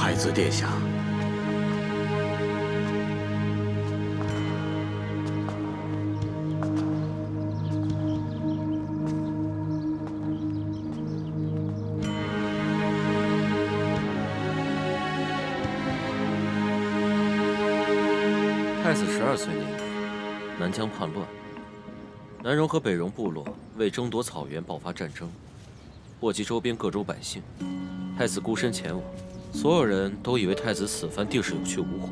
太子殿下，太子12岁那年，南疆叛乱，南戎和北戎部落为争夺草原爆发战争，波及周边各州百姓。太子孤身前往，所有人都以为太子此番定是有去无回，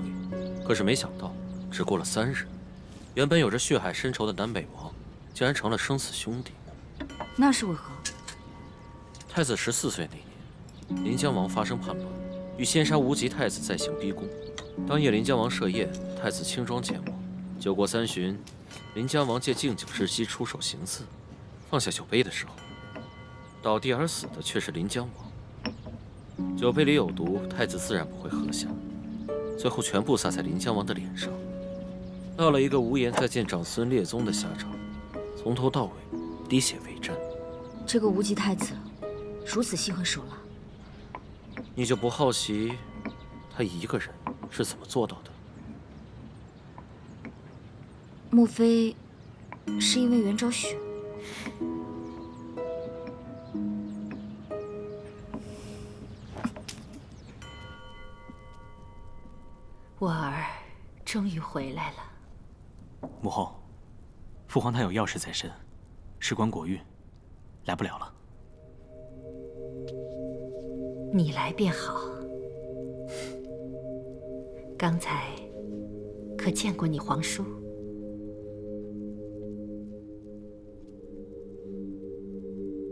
可是没想到，只过了3日，原本有着血海深仇的南北王，竟然成了生死兄弟。那是为何？太子14岁那年，临江王发生叛乱，与先杀无极太子再行逼宫。当夜临江王设宴，太子轻装前往。酒过3巡，临江王借敬酒之机出手行刺，放下酒杯的时候，倒地而死的却是临江王。酒杯里有毒，太子自然不会喝下，最后全部洒在临江王的脸上，落了一个无颜再见长孙列宗的下场，从头到尾滴血为证。这个无极太子如此心狠手辣，你就不好奇他一个人是怎么做到的？莫非是因为元昭许？我儿终于回来了。母后，父皇他有要事在身，事关国运，来不了了。你来便好。刚才可见过你皇叔？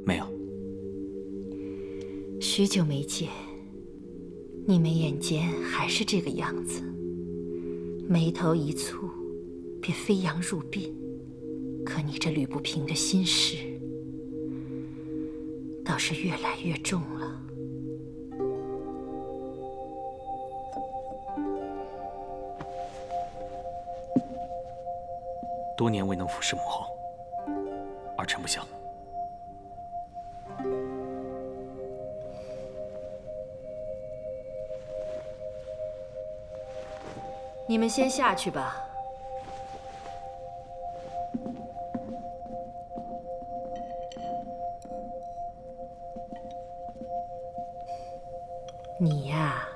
没有。许久没见，你眉眼间还是这个样子，眉头一蹙，便飞扬入鬓。可你这捋不平的心事，倒是越来越重了。多年未能服侍母后，儿臣不孝。你们先下去吧。你呀，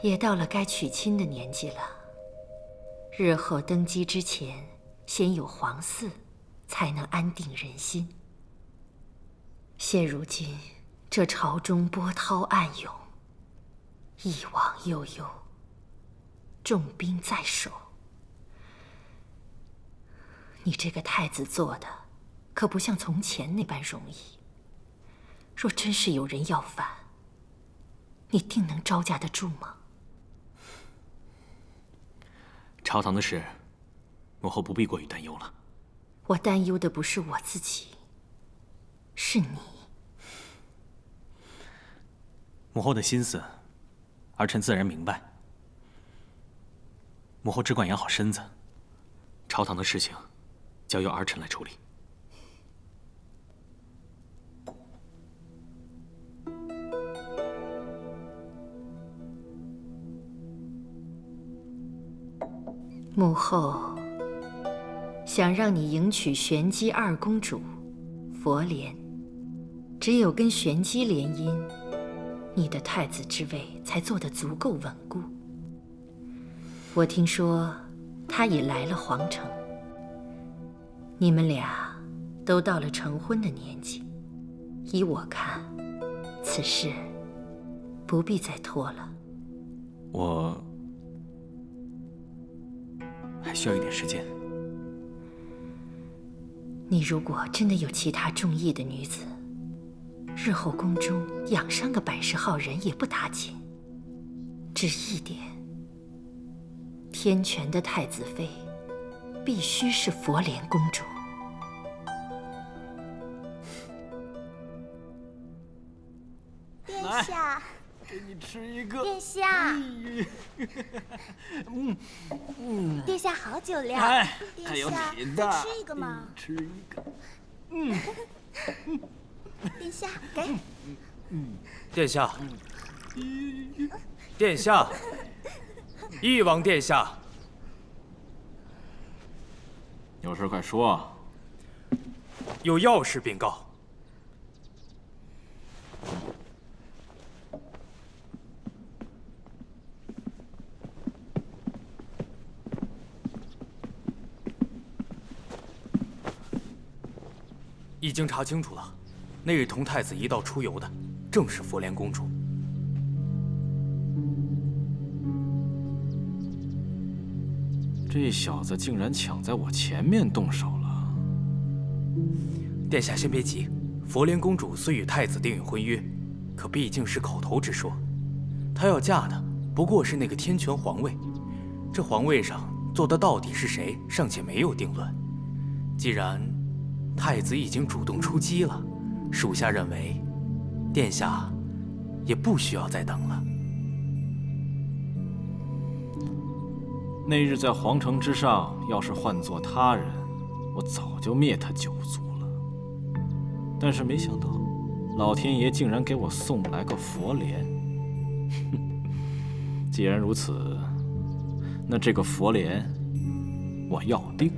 也到了该娶亲的年纪了。日后登基之前，先有皇嗣，才能安定人心。现如今，这朝中波涛暗涌，一往悠悠，重兵在手。你这个太子做的，可不像从前那般容易。若真是有人要反，你定能招架得住吗？朝堂的事，母后不必过于担忧了。我担忧的不是我自己，是你。母后的心思，儿臣自然明白。母后只管养好身子，朝堂的事情，交由儿臣来处理。母后想让你迎娶玄机二公主佛莲，只有跟玄机联姻，你的太子之位才做得足够稳固。我听说他已来了皇城，你们俩都到了成婚的年纪，依我看，此事不必再拖了。我还需要一点时间。你如果真的有其他中意的女子，日后宫中养上个100号人也不打紧。只一点，天权的太子妃必须是佛莲公主。殿下，给你吃一个。殿下，殿下好酒量。哎，殿还有下，你的，再吃一个嘛。吃一个。殿下，给。殿下，殿下，翼王殿下，有事快说。有要事禀告。已经查清楚了，那日同太子一道出游的，正是佛莲公主。这小子竟然抢在我前面动手了！殿下先别急，佛莲公主虽与太子订有婚约，可毕竟是口头之说。她要嫁的不过是那个天权皇位，这皇位上坐的到底是谁，尚且没有定论。既然太子已经主动出击了，属下认为，殿下也不需要再等了。那日在皇城之上，要是换做他人，我早就灭他九族了。但是没想到，老天爷竟然给我送来个佛莲。既然如此，那这个佛莲我要定。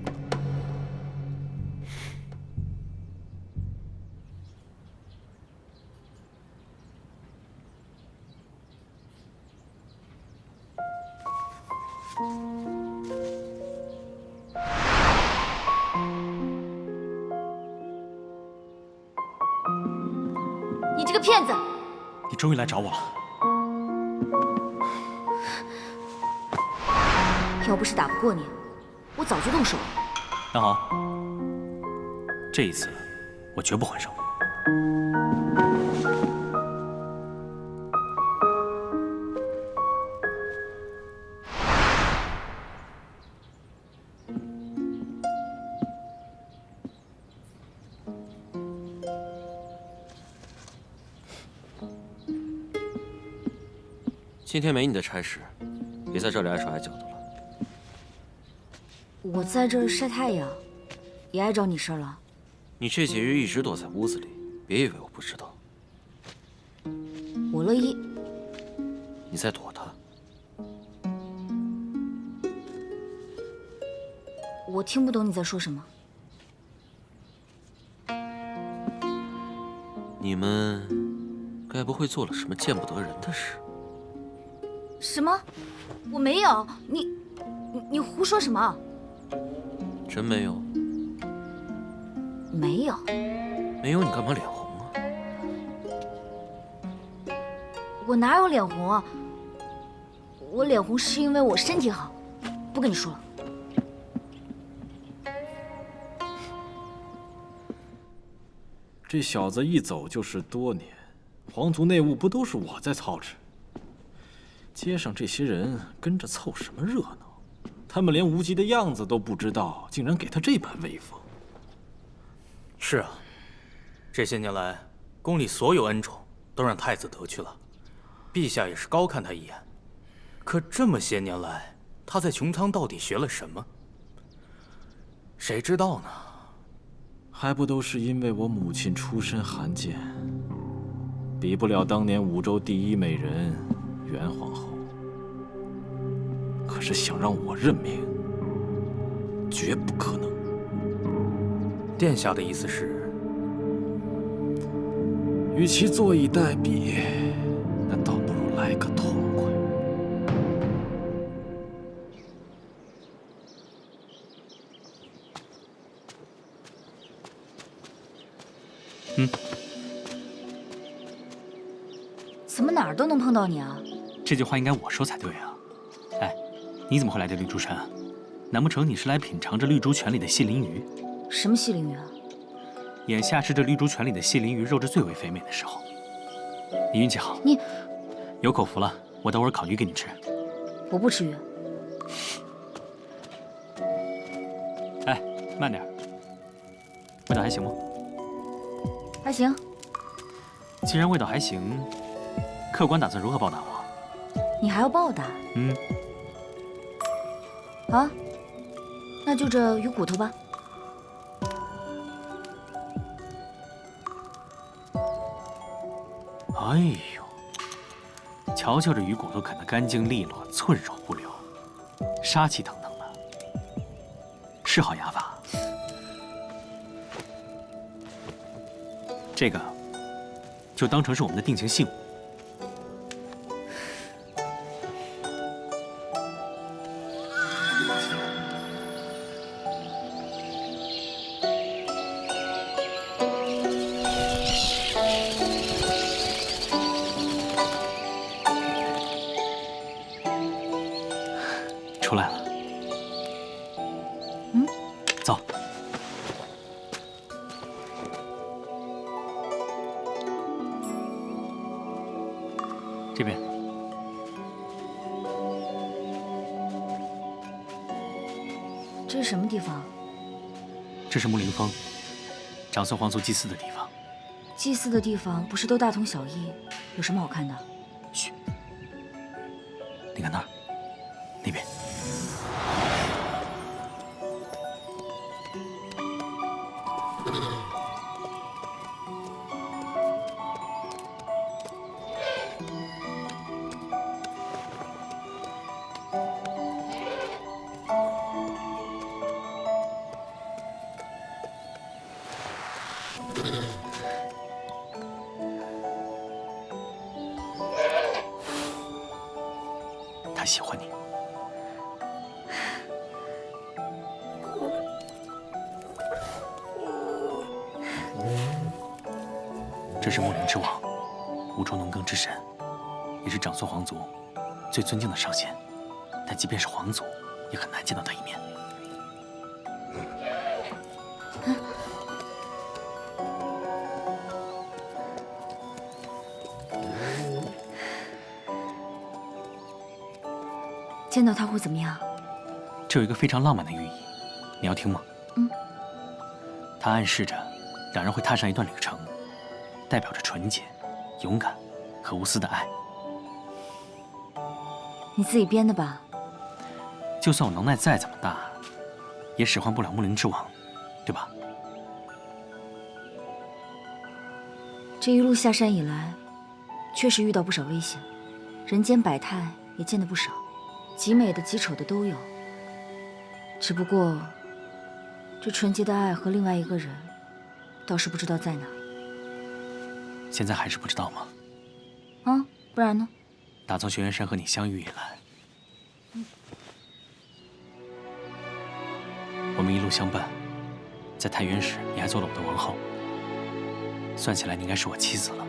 你这个骗子！你终于来找我了。要不是打不过你，我早就动手了。那好，这一次我绝不还手。今天没你的差事，别在这里碍手碍脚的了。我在这儿晒太阳，也碍着你事儿了。你这几日一直躲在屋子里，别以为我不知道。我乐意。你在躲他。我听不懂你在说什么。你们该不会做了什么见不得人的事？什么？我没有。你胡说什么？真没有？没有。没有你干嘛脸红啊？我哪有脸红啊？我脸红是因为我身体好。不跟你说了。这小子一走就是多年，皇族内务不都是我在操持？街上这些人跟着凑什么热闹？他们连无极的样子都不知道，竟然给他这般威风。是啊，这些年来，宫里所有恩宠都让太子得去了，陛下也是高看他一眼。可这么些年来，他在穹苍到底学了什么？谁知道呢？还不都是因为我母亲出身寒贱，比不了当年五州第一美人袁皇后。可是想让我认命，绝不可能。殿下的意思是，与其坐以待毙，那倒不如来个痛快。怎么哪儿都能碰到你啊？这句话应该我说才对啊。哎，你怎么会来这绿珠山啊？难不成你是来品尝这绿珠泉里的细鳞鱼？什么细鳞鱼啊？眼下是这绿珠泉里的细鳞鱼肉质最为肥美的时候。你运气好，你有口福了，我等会儿烤鱼给你吃。我不吃鱼。哎，慢点，味道还行吗？还行。既然味道还行，客官打算如何报答我？你还要报答？嗯，好啊，那就这鱼骨头吧。哎呦，瞧瞧这鱼骨头啃得干净利落，寸肉不留，杀气腾腾的，是好牙法。这个就当成是我们的定情信物。出来了。走。这边。这是什么地方？这是木灵峰，长孙皇族祭祀的地方。祭祀的地方不是都大同小异，有什么好看的？嘘，你看那儿，那边。他喜欢你。这是木灵之王，无中农耕之神，也是长孙皇族最尊敬的上仙。但即便是皇族，也很难见到他一面。见到他会怎么样？这有一个非常浪漫的寓意，你要听吗？它暗示着两人会踏上一段旅程，代表着纯洁、勇敢和无私的爱。你自己编的吧？就算我能耐再怎么大，也使唤不了木灵之王，对吧？这一路下山以来，确实遇到不少危险，人间百态也见得不少。极美的极丑的都有，只不过这纯洁的爱和另外一个人，倒是不知道在哪。现在还是不知道吗？啊，不然呢？打从玄元山和你相遇以来，我们一路相伴，在太原时你还做了我的王后，算起来你应该是我妻子了。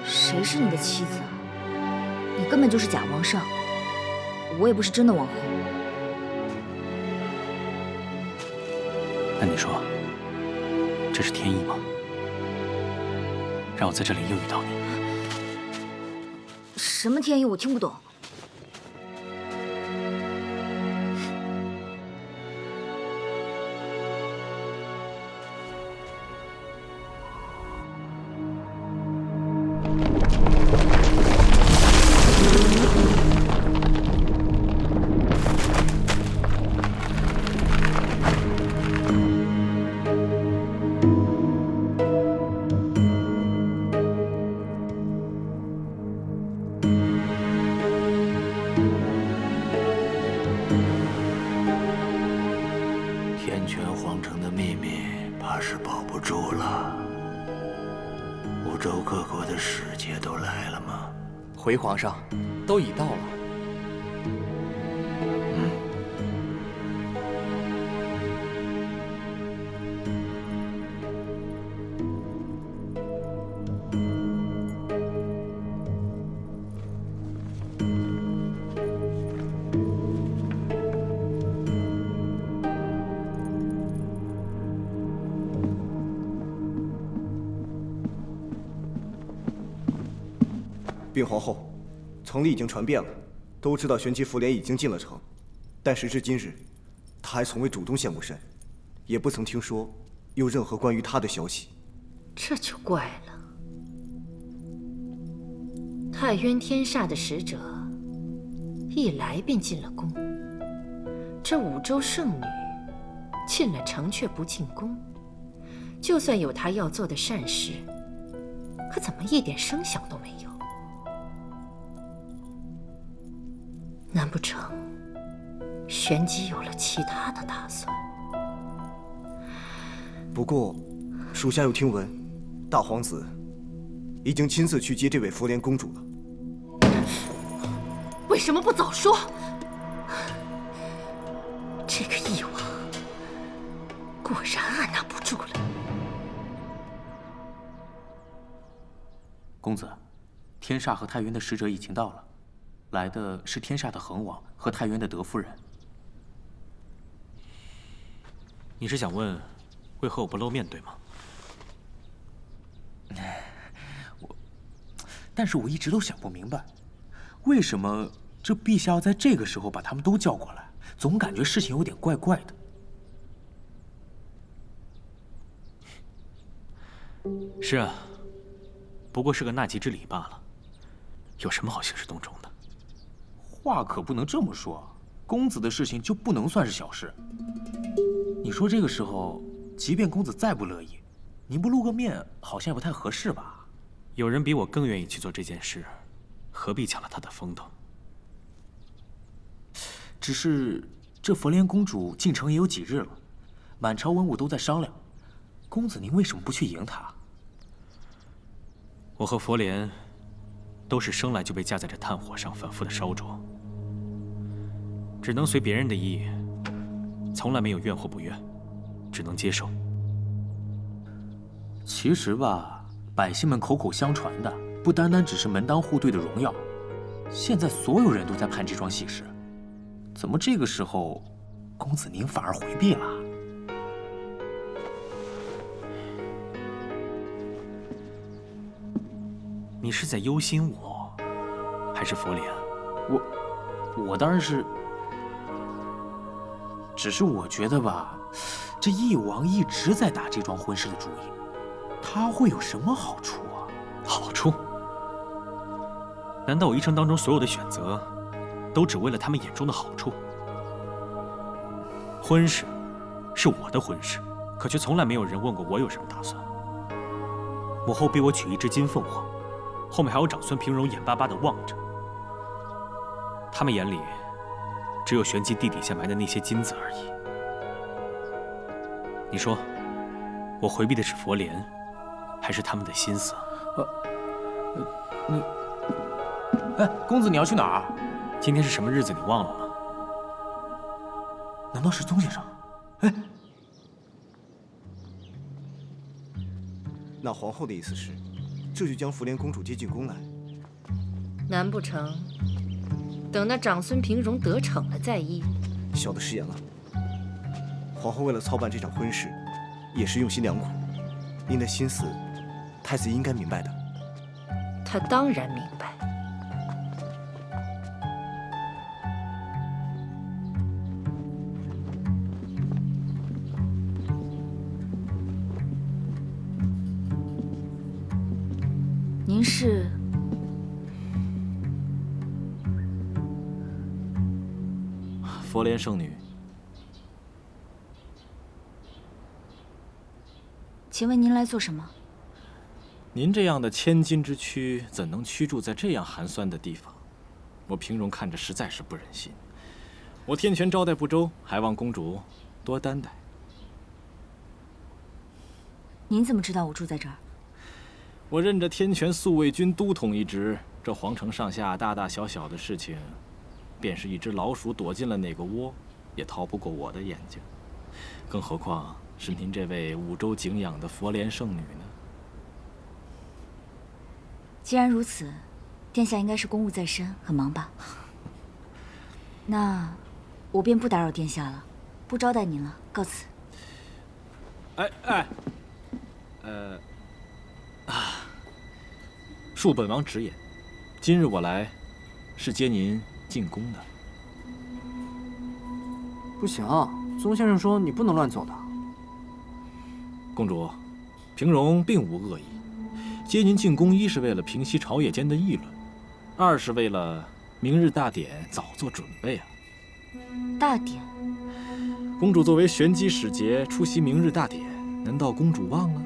谁是你的妻子啊？你根本就是假皇上，我也不是真的王后。那你说，这是天意吗？让我在这里又遇到你。什么天意？我听不懂。天泉皇城的秘密怕是保不住了。五洲各国的使节都来了吗？回皇上，都已到了。禀皇后，城里已经传遍了，都知道玄机福莲已经进了城，但时至今日，他还从未主动现过身，也不曾听说有任何关于他的消息。这就怪了。太渊天煞的使者一来便进了宫，这五洲圣女进了城却不进宫，就算有她要做的善事，可怎么一点声响都没有？难不成玄机有了其他的打算？不过，属下又听闻，大皇子已经亲自去接这位佛莲公主了。为什么不早说？这个翼王果然按捺不住了。公子，天煞和太原的使者已经到了，来的是天煞的恒王和太原的德夫人。你是想问，为何我不露面，对吗？但是我一直都想不明白，为什么这陛下要在这个时候把他们都叫过来？总感觉事情有点怪怪的。是啊，不过是个纳吉之礼罢了，有什么好兴师动众的？话可不能这么说，公子的事情就不能算是小事。你说这个时候，即便公子再不乐意，您不露个面，好像也不太合适吧？有人比我更愿意去做这件事，何必抢了他的风头？只是这佛莲公主进城也有几日了，满朝文武都在商量，公子您为什么不去迎她？我和佛莲都是生来就被架在这炭火上反复的烧灼，只能随别人的意，从来没有怨或不怨，只能接受。其实吧，百姓们口口相传的，不单单只是门当户对的荣耀，现在所有人都在盼这桩喜事。怎么这个时候，公子您反而回避了？你是在忧心我，还是佛莲？我当然是，只是我觉得吧，这翼王一直在打这桩婚事的主意，他会有什么好处啊？好处？难道我一生当中所有的选择，都只为了他们眼中的好处？婚事是我的婚事，可却从来没有人问过我有什么打算。母后逼我娶一只金凤凰，后面还有长孙平荣眼巴巴地望着。他们眼里只有玄机地底下埋的那些金子而已。你说，我回避的是佛莲，还是他们的心思？哎，公子你要去哪儿？今天是什么日子？你忘了吗？难道是宗先生？哎，那皇后的意思是，这就将福莲公主接进宫来？难不成等那长孙平荣得逞了再议？小的失言了。皇后为了操办这场婚事，也是用心良苦。您的心思，太子应该明白的。他当然明白。您是？佛莲圣女。请问您来做什么？您这样的千金之躯，怎能居住在这样寒酸的地方？我平荣看着实在是不忍心。我天权招待不周，还望公主多担待。您怎么知道我住在这儿？我任着天权宿卫军都统一职，这皇城上下大大小小的事情，便是一只老鼠躲进了哪个窝，也逃不过我的眼睛。更何况是您这位五洲敬仰的佛莲圣女呢？既然如此，殿下应该是公务在身，很忙吧？那我便不打扰殿下了，不招待您了，告辞。恕本王直言，今日我来，是接您进宫的。不行，宗先生说你不能乱走的。公主，平荣并无恶意，接您进宫，一是为了平息朝野间的议论，二是为了明日大典早做准备啊。大典？公主作为玄机使节出席明日大典，难道公主忘了？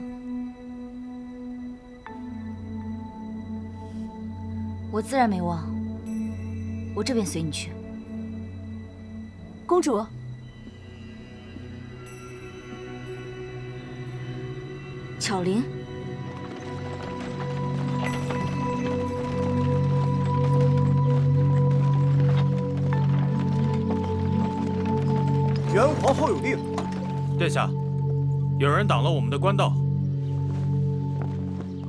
我自然没忘，我这边随你去。公主，巧玲，元皇后有令。殿下，有人挡了我们的官道。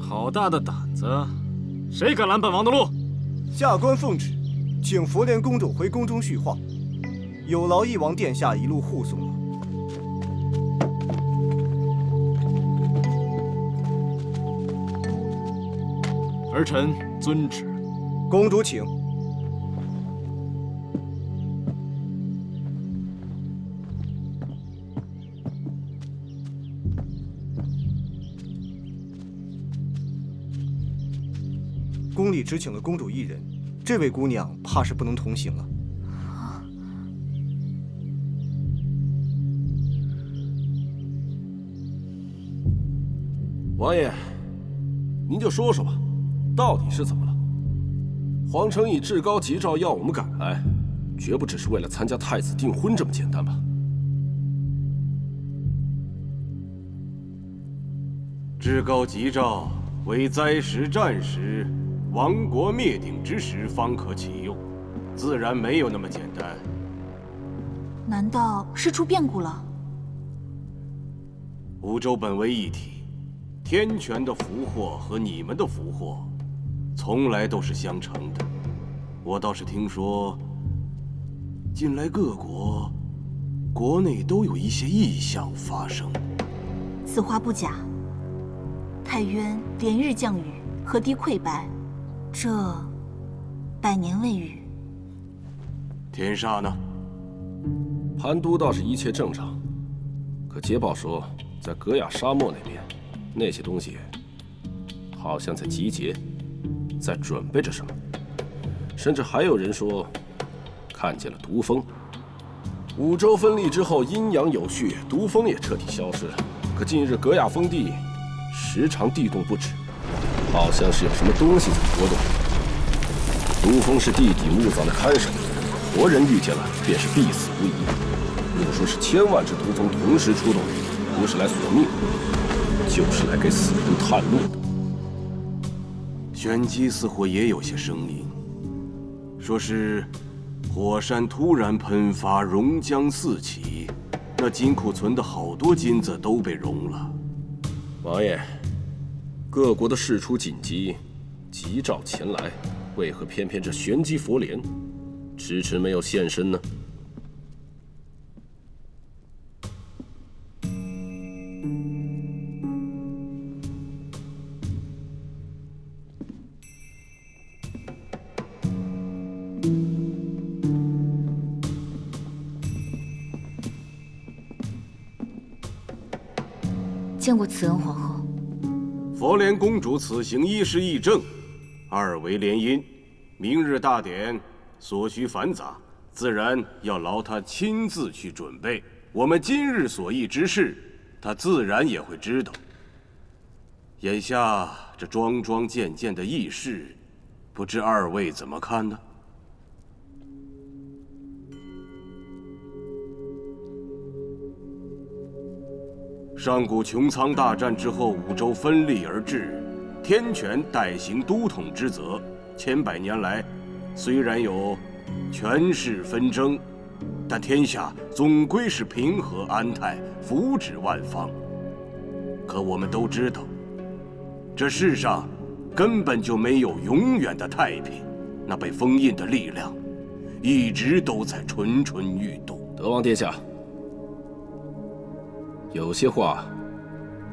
好大的胆子！谁敢拦本王的路？下官奉旨，请佛莲公主回宫中叙话，有劳翼王殿下一路护送了。儿臣遵旨。公主请。宫里只请了公主一人，这位姑娘怕是不能同行了。王爷，您就说说吧，到底是怎么了？皇城以至高吉诏要我们赶来，绝不只是为了参加太子订婚这么简单吧？至高吉诏为灾时战时、亡国灭顶之时方可启用，自然没有那么简单。难道是出变故了？五州本为一体，天权的福祸和你们的福祸，从来都是相乘的。我倒是听说，近来各国国内都有一些异象发生。此话不假。太渊连日降雨，河堤溃败，这100年未遇。天煞呢？盘都倒是一切正常，可捷报说，在格雅沙漠那边，那些东西好像在集结，在准备着什么。甚至还有人说，看见了毒蜂。五州分立之后，阴阳有序，毒蜂也彻底消失了。可近日格雅封地时常地动不止，好像是有什么东西在波动。毒蜂是地底墓葬的看守，活人遇见了便是必死无疑。又说是千万只毒蜂同时出动，不是来索命，就是来给死人探路的。玄机似乎也有些声音，说是火山突然喷发，熔浆四起，那金库存的好多金子都被熔了。王爷，各国的事出紧急，急召前来，为何偏偏这玄机佛莲迟迟没有现身呢？见过慈恩皇后。佛莲公主此行一是议政，二为联姻。明日大典所需繁杂，自然要劳她亲自去准备。我们今日所议之事，她自然也会知道。眼下这桩桩件件的议事，不知二位怎么看呢？上古穹苍大战之后，五州分立而治，天权代行都统之责。千百年来，虽然有权势纷争，但天下总归是平和安泰，福祉万方。可我们都知道，这世上根本就没有永远的太平，那被封印的力量，一直都在蠢蠢欲动。德王殿下，有些话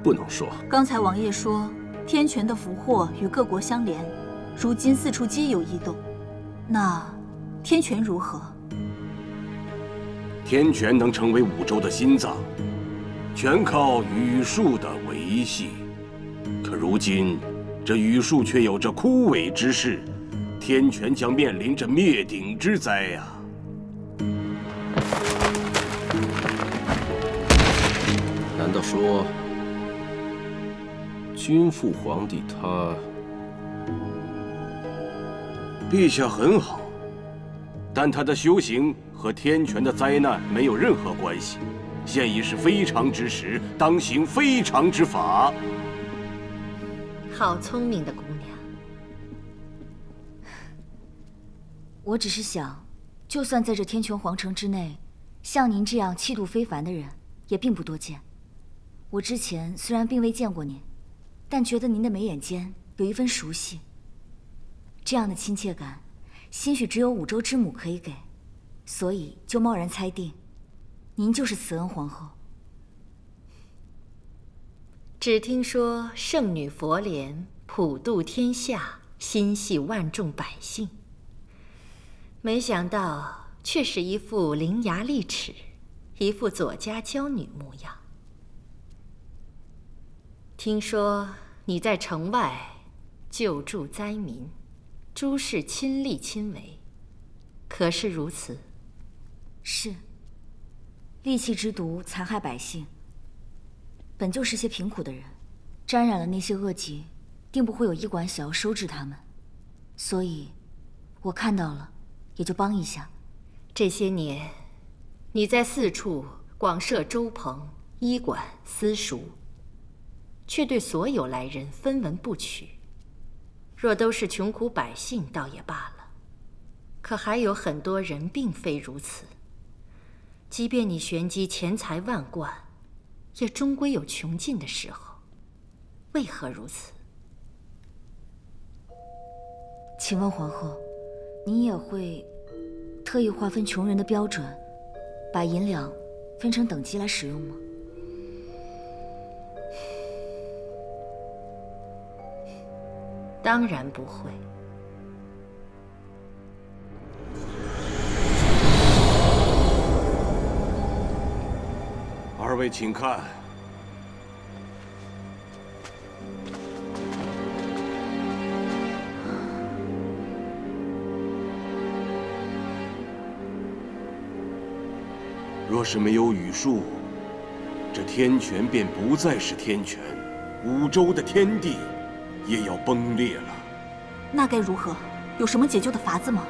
不能说。刚才王爷说，天权的福祸与各国相连，如今四处皆有异动，那天权如何？天权能成为五州的心脏，全靠羽术的维系。可如今，这羽术却有着枯萎之势，天权将面临着灭顶之灾呀！难道说，君父皇帝他陛下很好，但他的修行和天权的灾难没有任何关系。现已是非常之时，当行非常之法。好聪明的姑娘。我只是想，就算在这天权皇城之内，像您这样气度非凡的人也并不多见。我之前虽然并未见过您，但觉得您的眉眼间有一份熟悉。这样的亲切感，兴许只有五州之母可以给，所以就贸然猜定，您就是慈恩皇后。只听说圣女佛莲普渡天下，心系万众百姓，没想到却是一副伶牙俐齿，一副左家娇女模样。听说你在城外救助灾民，诸事亲力亲为，可是如此？是。戾气之毒残害百姓，本就是些贫苦的人，沾染了那些恶疾，定不会有医馆想要收治他们，所以，我看到了，也就帮一下。这些年，你在四处广设粥棚、医馆、私塾，却对所有来人分文不取。若都是穷苦百姓，倒也罢了，可还有很多人并非如此。即便你玄机钱财万贯，也终归有穷尽的时候。为何如此？请问皇后，您也会特意划分穷人的标准，把银两分成等级来使用吗？当然不会。二位请看，若是没有雨术，这天权便不再是天权，五州的天地也要崩裂了。那该如何？有什么解救的法子吗？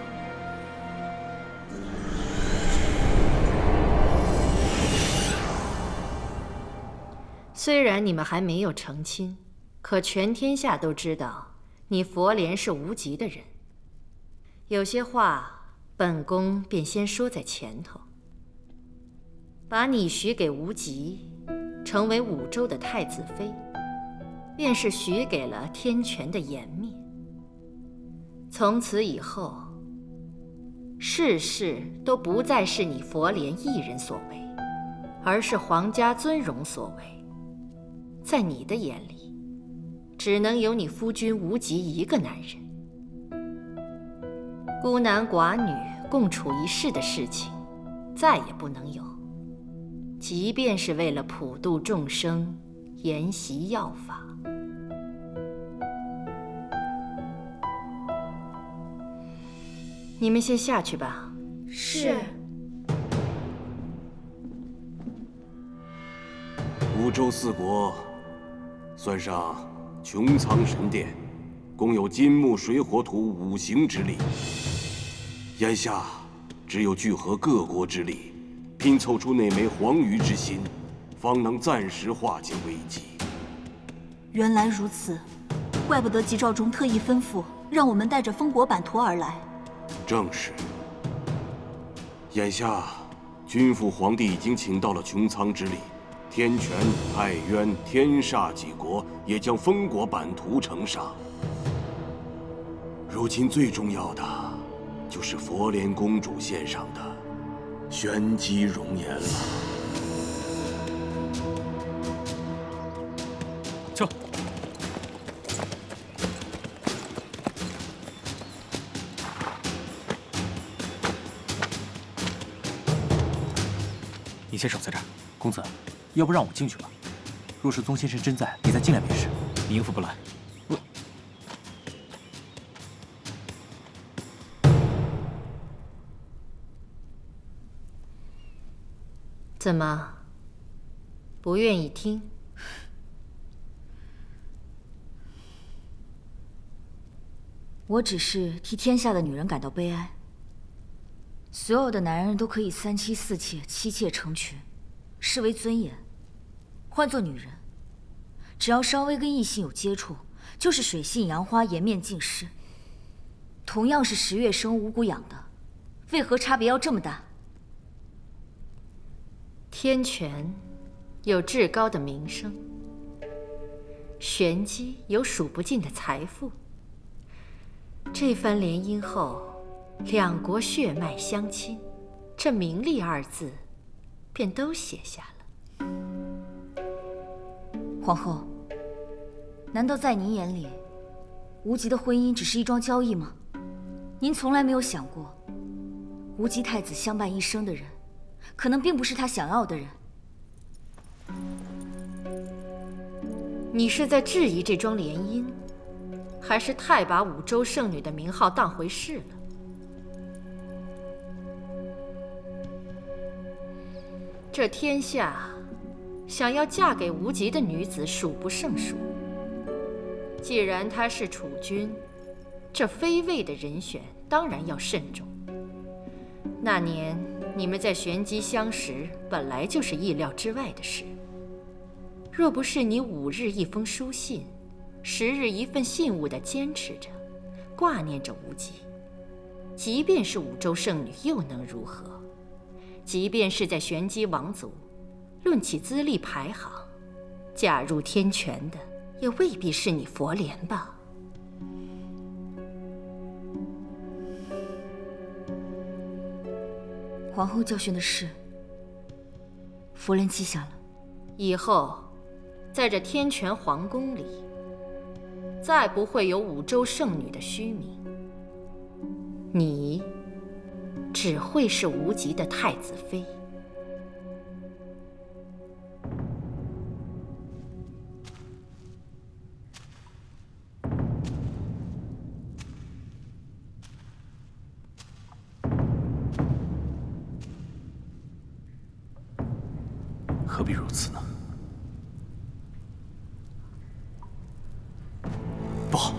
虽然你们还没有成亲，可全天下都知道你佛莲是无极的人。有些话，本宫便先说在前头。把你许给无极，成为五州的太子妃，便是许给了天权的颜面。从此以后，事事都不再是你佛莲一人所为，而是皇家尊荣所为。在你的眼里，只能有你夫君无极一个男人。孤男寡女共处一室的事情，再也不能有。即便是为了普度众生，研习药法。你们先下去吧。是。五州四国，算上穹苍神殿，共有金木水火土五行之力。眼下只有聚合各国之力，拼凑出那枚黄鱼之心，方能暂时化解危机。原来如此，怪不得吉兆中特意吩咐让我们带着封国版图而来。正是。眼下，君父皇帝已经请到了穹苍之力。天权、太渊、天煞几国也将封国版图呈上。如今最重要的，就是佛莲公主献上的玄机容颜了。撤！你先守在这儿，公子。要不让我进去吧？若是宗先生真在，你再进来便是。你应付不来。怎么，不愿意听？我只是替天下的女人感到悲哀。所有的男人都可以3妻4妾、妻妾成群，视为尊严。换做女人，只要稍微跟异性有接触，就是水性杨花、颜面尽失。同样是10月生、5谷养的，为何差别要这么大？天权有至高的名声，玄机有数不尽的财富。这番联姻后，两国血脉相亲，这名利2字便都写下了。皇后，难道在您眼里，无极的婚姻只是一桩交易吗？您从来没有想过，无极太子相伴一生的人，可能并不是他想要的人。你是在质疑这桩联姻，还是太把五州圣女的名号当回事了？这天下，想要嫁给无极的女子数不胜数。既然她是储君，这妃位的人选当然要慎重。那年你们在玄机相识，本来就是意料之外的事。若不是你5日一封书信，10日一份信物的坚持着，挂念着无极，即便是五州圣女又能如何？即便是在玄机王族，论起资历排行，嫁入天权的也未必是你佛莲吧？皇后教训的事，佛莲记下了。以后，在这天权皇宫里，再不会有五州圣女的虚名。你只会是无极的太子妃。何必如此呢？不好！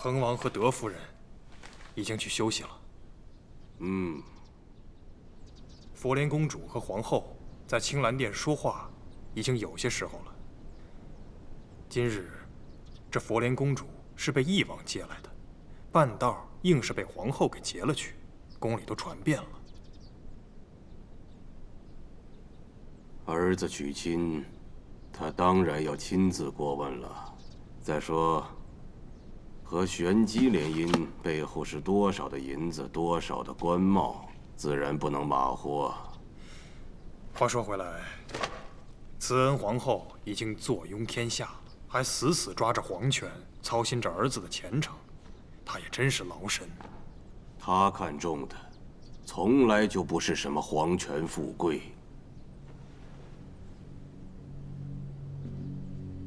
恒王和德夫人已经去休息了。佛莲公主和皇后在青兰殿说话已经有些时候了。今日这佛莲公主是被翼王接来的，半道硬是被皇后给劫了去，宫里都传遍了。儿子娶亲，他当然要亲自过问了。再说，和玄机联姻背后是多少的银子，多少的官帽，自然不能马虎啊。话说回来，慈恩皇后已经坐拥天下，还死死抓着皇权，操心着儿子的前程，她也真是劳神。她看重的，从来就不是什么皇权富贵，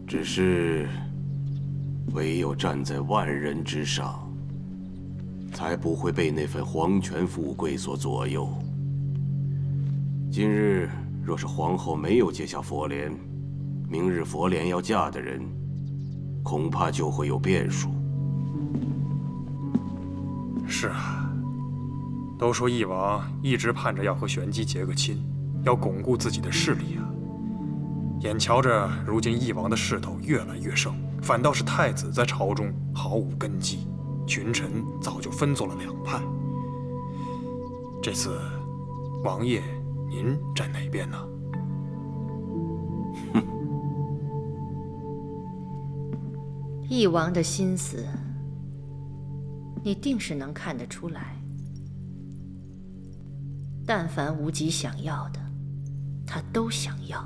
只是唯有站在万人之上，才不会被那份皇权富贵所左右。今日若是皇后没有接下佛帘，明日佛帘要嫁的人，恐怕就会有变数。是啊，都说翼王一直盼着要和玄机结个亲，要巩固自己的势力啊。眼瞧着如今翼王的势头越来越盛，反倒是太子在朝中毫无根基，群臣早就分作了两派。这次，王爷您站哪边呢？翼王的心思，你定是能看得出来。但凡无极想要的，他都想要，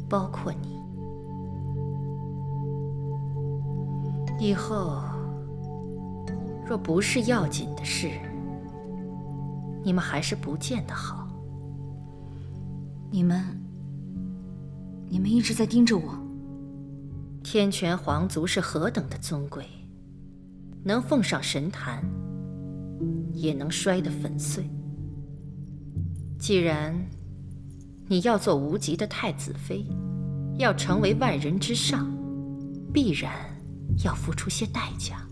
包括你。以后若不是要紧的事，你们还是不见得好。你们一直在盯着我。天权皇族是何等的尊贵，能奉上神坛，也能摔得粉碎。既然你要做无极的太子妃，要成为万人之上，必然要付出些代价。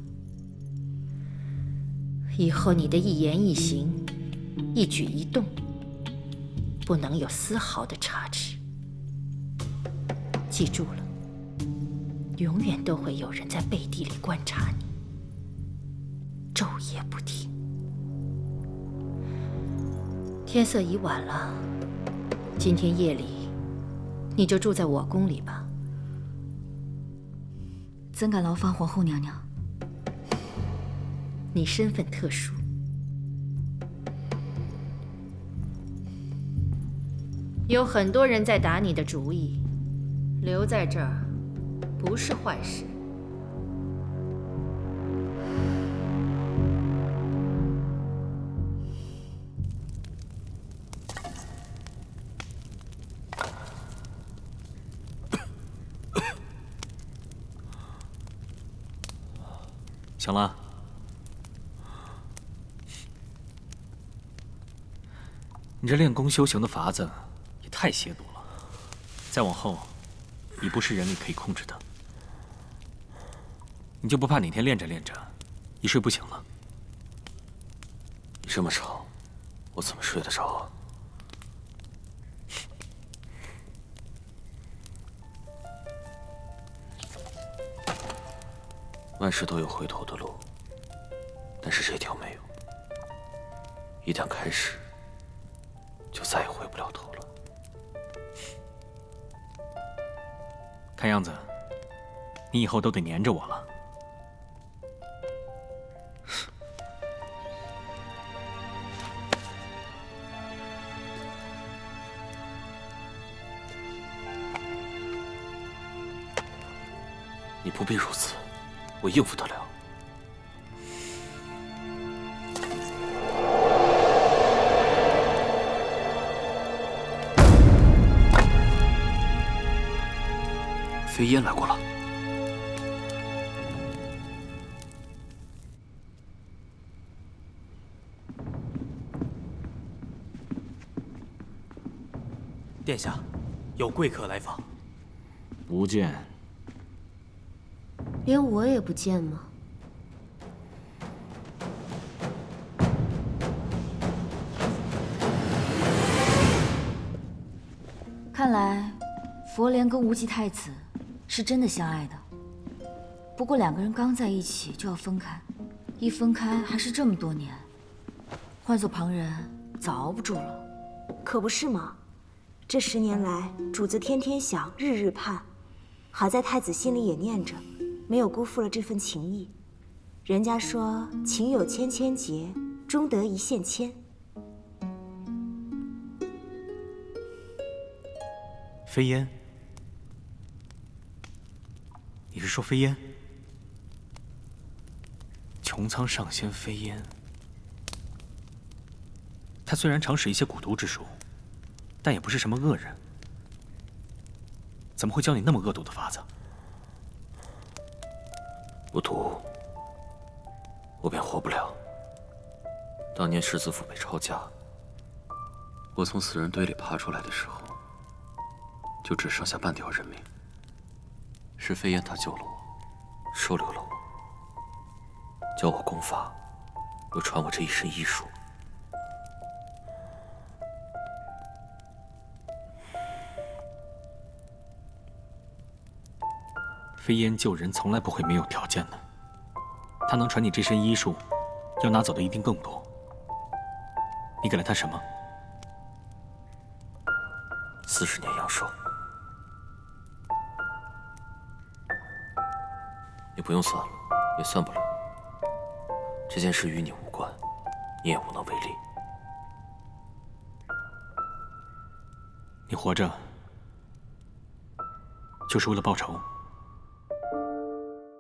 以后你的一言一行，一举一动，不能有丝毫的差池。记住了，永远都会有人在背地里观察你，昼夜不停。天色已晚了，今天夜里你就住在我宫里吧。怎敢劳烦皇后娘娘？你身份特殊，有很多人在打你的主意，留在这儿不是坏事。行了，你这练功修行的法子也太邪毒了。再往后，已不是人力可以控制的。你就不怕哪天练着练着，一睡不醒了？你这么吵，我怎么睡得着啊？万事都有回头的路，但是这条没有。一旦开始，就再也回不了头了。看样子，你以后都得黏着我了。你不必如此。我应付得了。飞燕来过了。殿下，有贵客来访。不见。连我也不见吗？看来，佛莲跟无极太子是真的相爱的。不过两个人刚在一起就要分开，一分开还是这么多年，换做旁人早熬不住了。可不是嘛，这10年来，主子天天想，日日盼，好在太子心里也念着。没有辜负了这份情谊。人家说情有千千结，终得一线牵。飞烟，你是说飞烟？穹苍上仙飞烟，他虽然常使一些蛊毒之术，但也不是什么恶人，怎么会教你那么恶毒的法子？不毒，我便活不了。当年世子府被抄家，我从死人堆里爬出来的时候，就只剩下半条人命。是飞燕她救了我，收留了我，教我功法，又传我这一身医术。飞燕救人从来不会没有条件的，她能传你这身医术，要拿走的一定更多。你给了她什么？40年阳寿。你不用算了，也算不了。这件事与你无关，你也无能为力。你活着就是为了报仇。